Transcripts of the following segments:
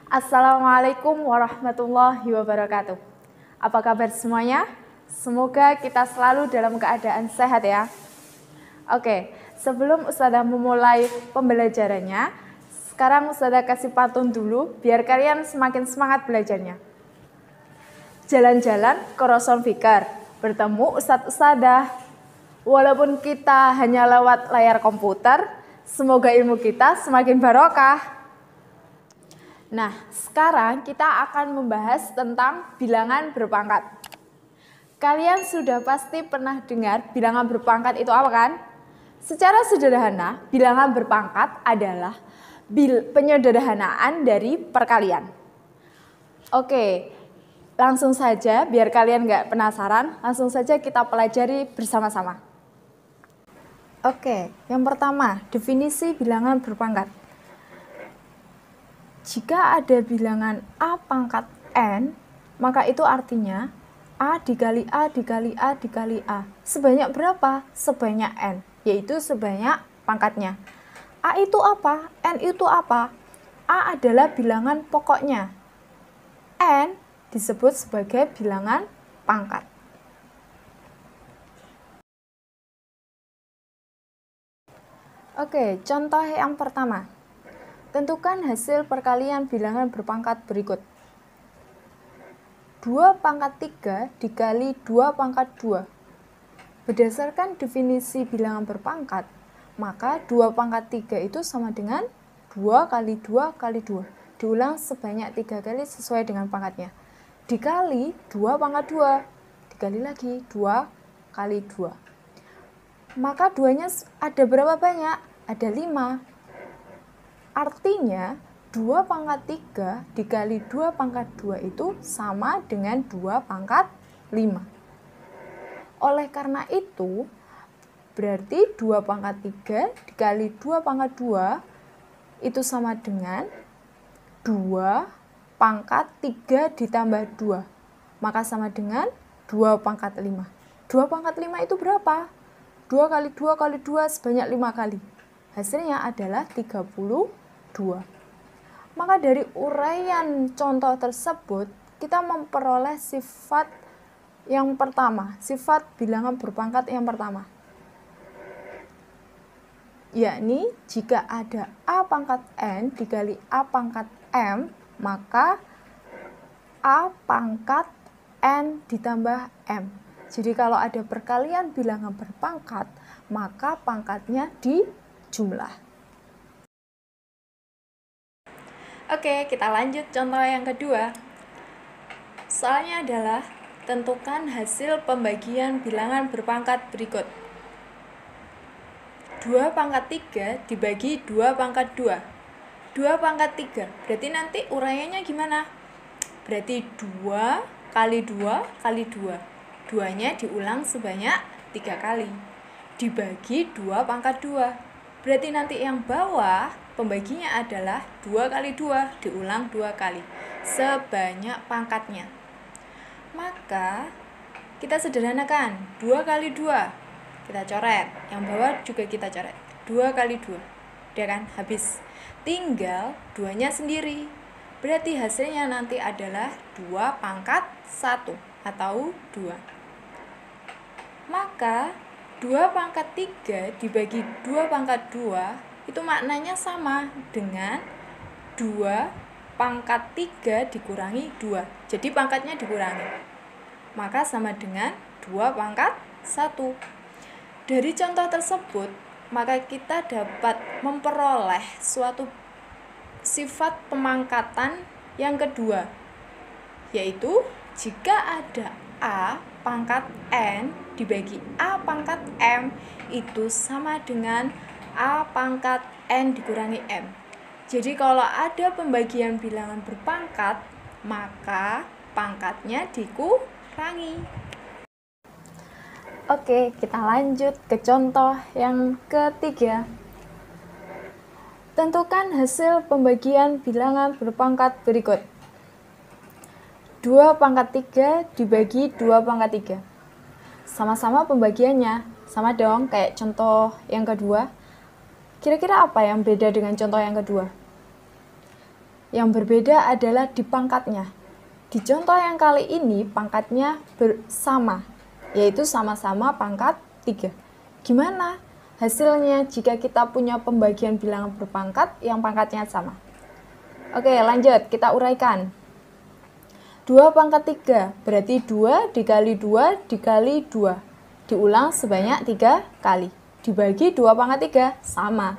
Assalamualaikum warahmatullahi wabarakatuh. Apa kabar semuanya? Semoga kita selalu dalam keadaan sehat ya. Oke, sebelum Ustazah memulai pembelajarannya, sekarang Ustazah kasih pantun dulu biar kalian semakin semangat belajarnya. Jalan-jalan ke Roson Fikar, bertemu Ustadz-Ustadzah. Walaupun kita hanya lewat layar komputer, semoga ilmu kita semakin barokah. Nah, sekarang kita akan membahas tentang bilangan berpangkat. Kalian sudah pasti pernah dengar bilangan berpangkat itu apa kan? Secara sederhana, bilangan berpangkat adalah penyederhanaan dari perkalian. Oke, langsung saja biar kalian nggak penasaran, langsung saja kita pelajari bersama-sama. Oke, yang pertama, definisi bilangan berpangkat. Jika ada bilangan A pangkat N, maka itu artinya A dikali A dikali A dikali A. Sebanyak berapa? Sebanyak N, yaitu sebanyak pangkatnya. A itu apa? N itu apa? A adalah bilangan pokoknya. N disebut sebagai bilangan pangkat. Oke, contoh yang pertama. Tentukan hasil perkalian bilangan berpangkat berikut. 2 pangkat 3 dikali 2 pangkat 2. Berdasarkan definisi bilangan berpangkat, maka 2 pangkat 3 itu sama dengan 2 kali 2 kali 2. Diulang sebanyak 3 kali sesuai dengan pangkatnya. Dikali 2 pangkat 2. Dikali lagi 2 kali 2. Maka 2-nya ada berapa banyak? Ada 5. Artinya, 2 pangkat 3 dikali 2 pangkat 2 itu sama dengan 2 pangkat 5. Oleh karena itu, berarti 2 pangkat 3 dikali 2 pangkat 2 itu sama dengan 2 pangkat 3 ditambah 2. Maka sama dengan 2 pangkat 5. 2 pangkat 5 itu berapa? 2 kali 2 kali 2 sebanyak 5 kali. Hasilnya adalah 32. Maka dari uraian contoh tersebut, kita memperoleh sifat yang pertama, sifat bilangan berpangkat yang pertama. Yakni, jika ada A pangkat N dikali A pangkat M, maka A pangkat N ditambah M. Jadi kalau ada perkalian bilangan berpangkat, maka pangkatnya dijumlah. Oke, kita lanjut contoh yang kedua. Soalnya adalah tentukan hasil pembagian bilangan berpangkat berikut. 2 pangkat 3 dibagi 2 pangkat 2. 2 pangkat 3, berarti nanti uraiannya gimana? Berarti 2 kali 2 kali 2. 2-nya diulang sebanyak 3 kali. Dibagi 2 pangkat 2. Berarti nanti yang bawah pembaginya adalah 2 kali 2 diulang 2 kali sebanyak pangkatnya. Maka kita sederhanakan, 2 kali 2 kita coret, yang bawah juga kita coret, 2 kali 2 udah kan, habis. Tinggal 2-nya sendiri, berarti hasilnya nanti adalah 2 pangkat 1 atau 2. Maka 2 pangkat 3 dibagi 2 pangkat 2 itu maknanya sama dengan 2 pangkat 3 dikurangi 2. Jadi pangkatnya dikurangi. Maka sama dengan 2 pangkat 1. Dari contoh tersebut, maka kita dapat memperoleh suatu sifat pemangkatan yang kedua, yaitu jika ada A pangkat N dibagi A pangkat M itu sama dengan A pangkat N dikurangi M. Jadi kalau ada pembagian bilangan berpangkat, maka pangkatnya dikurangi. Oke, kita lanjut ke contoh yang ketiga. Tentukan hasil pembagian bilangan berpangkat berikut. 2 pangkat 3 dibagi 2 pangkat 3. Sama-sama pembagiannya, sama dong kayak contoh yang kedua. Kira-kira apa yang beda dengan contoh yang kedua? Yang berbeda adalah di pangkatnya. Di contoh yang kali ini pangkatnya bersama, yaitu sama-sama pangkat 3. Gimana hasilnya jika kita punya pembagian bilangan berpangkat yang pangkatnya sama? Oke, lanjut, kita uraikan. 2 pangkat 3, berarti 2 dikali 2 dikali 2. Diulang sebanyak 3 kali. Dibagi 2 pangkat 3, sama.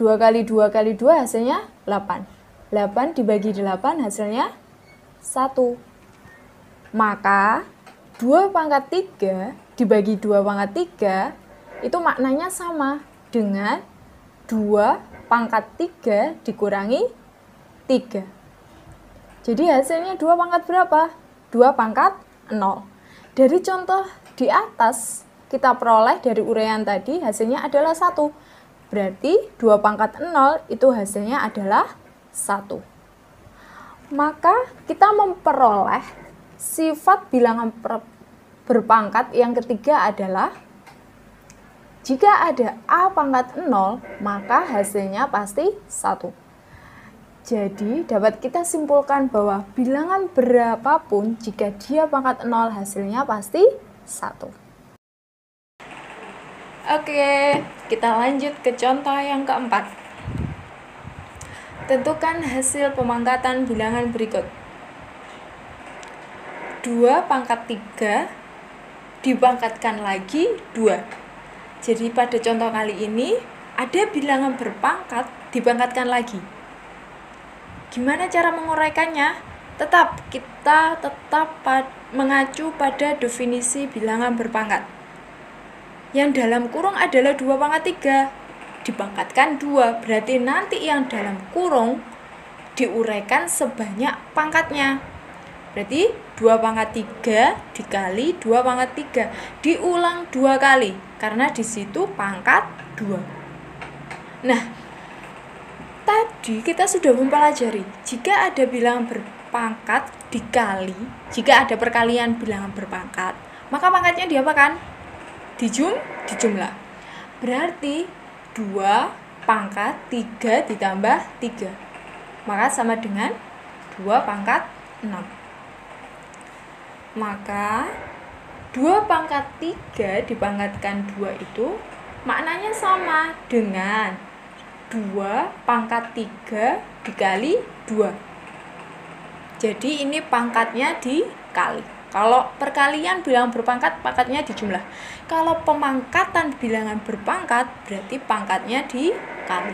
2 kali 2 kali 2 hasilnya 8. 8 dibagi 8 hasilnya 1. Maka 2 pangkat 3 dibagi 2 pangkat 3 itu maknanya sama dengan 2 pangkat 3 dikurangi 3. Jadi hasilnya 2 pangkat berapa? 2 pangkat 0. Dari contoh di atas kita peroleh dari uraian tadi hasilnya adalah 1. Berarti 2 pangkat 0 itu hasilnya adalah 1. Maka kita memperoleh sifat bilangan berpangkat yang ketiga adalah jika ada A pangkat 0, maka hasilnya pasti 1. Jadi dapat kita simpulkan bahwa bilangan berapapun jika dia pangkat 0 hasilnya pasti 1. Oke, kita lanjut ke contoh yang keempat. Tentukan hasil pemangkatan bilangan berikut. 2 pangkat 3 dipangkatkan lagi 2. Jadi pada contoh kali ini ada bilangan berpangkat dipangkatkan lagi. Gimana cara menguraikannya? Kita tetap mengacu pada definisi bilangan berpangkat. Yang dalam kurung adalah 2 pangkat 3. Dipangkatkan 2, berarti nanti yang dalam kurung diuraikan sebanyak pangkatnya. Berarti 2 pangkat 3 dikali 2 pangkat 3. Diulang 2 kali, karena di situ pangkat 2. Nah, tadi kita sudah mempelajari, jika ada bilangan berpangkat dikali, jika ada perkalian bilangan berpangkat, maka pangkatnya diapakan? Dijumlah. Berarti 2 pangkat 3 ditambah 3. Maka sama dengan 2 pangkat 6. Maka 2 pangkat 3 dipangkatkan 2 itu maknanya sama dengan 2 pangkat 3 dikali 2. Jadi ini pangkatnya dikali. Kalau perkalian bilangan berpangkat, pangkatnya dijumlah. Kalau pemangkatan bilangan berpangkat, berarti pangkatnya dikali.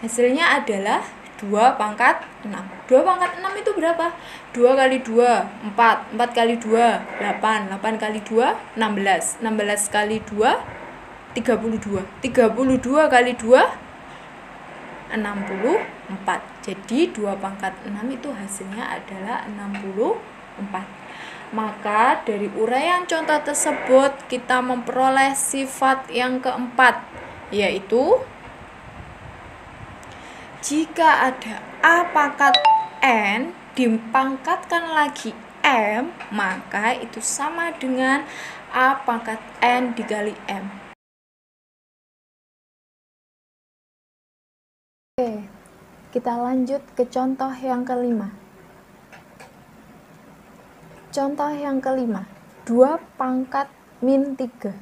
Hasilnya adalah 2 pangkat 6. 2 pangkat 6 itu berapa? 2 kali 2, 4. 4 kali 2, 8. 8 kali 2, 16. 16 kali 2, 32. 32 kali 2, 64. Jadi 2 pangkat 6 itu hasilnya adalah 64. Maka dari uraian contoh tersebut kita memperoleh sifat yang keempat, yaitu jika ada A pangkat N dipangkatkan lagi M, maka itu sama dengan A pangkat N dikali M. Oke, kita lanjut ke contoh yang kelima. Contoh yang kelima, 2 pangkat min 3.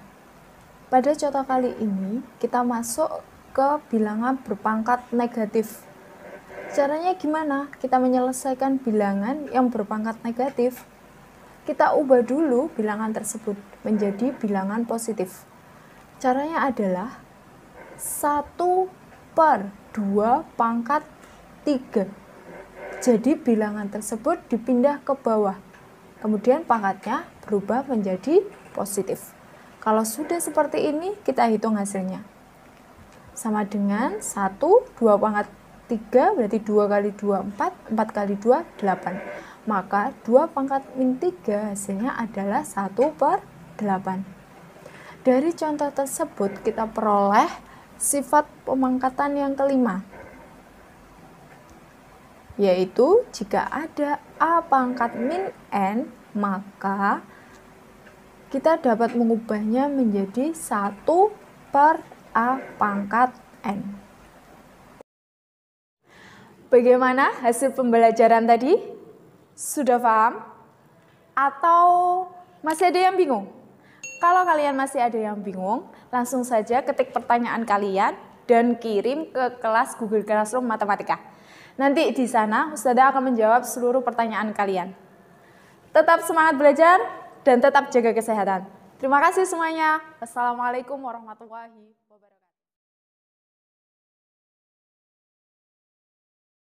Pada contoh kali ini, kita masuk ke bilangan berpangkat negatif. Caranya gimana? Kita menyelesaikan bilangan yang berpangkat negatif. Kita ubah dulu bilangan tersebut menjadi bilangan positif. Caranya adalah 1/2 pangkat 3. Jadi bilangan tersebut dipindah ke bawah. Kemudian pangkatnya berubah menjadi positif. Kalau sudah seperti ini, kita hitung hasilnya. Sama dengan 1, 2 pangkat 3, berarti 2 kali 2, 4, 4 kali 2, 8. Maka 2 pangkat min 3 hasilnya adalah 1/8. Dari contoh tersebut, kita peroleh sifat pemangkatan yang kelima, yaitu jika ada A pangkat min N, maka kita dapat mengubahnya menjadi 1/A pangkat N. Bagaimana hasil pembelajaran tadi? Sudah paham? Atau masih ada yang bingung? Kalau kalian masih ada yang bingung, langsung saja ketik pertanyaan kalian dan kirim ke kelas Google Classroom Matematika. Nanti di sana Ustazah akan menjawab seluruh pertanyaan kalian. Tetap semangat belajar dan tetap jaga kesehatan. Terima kasih semuanya. Wassalamualaikum warahmatullahi wabarakatuh.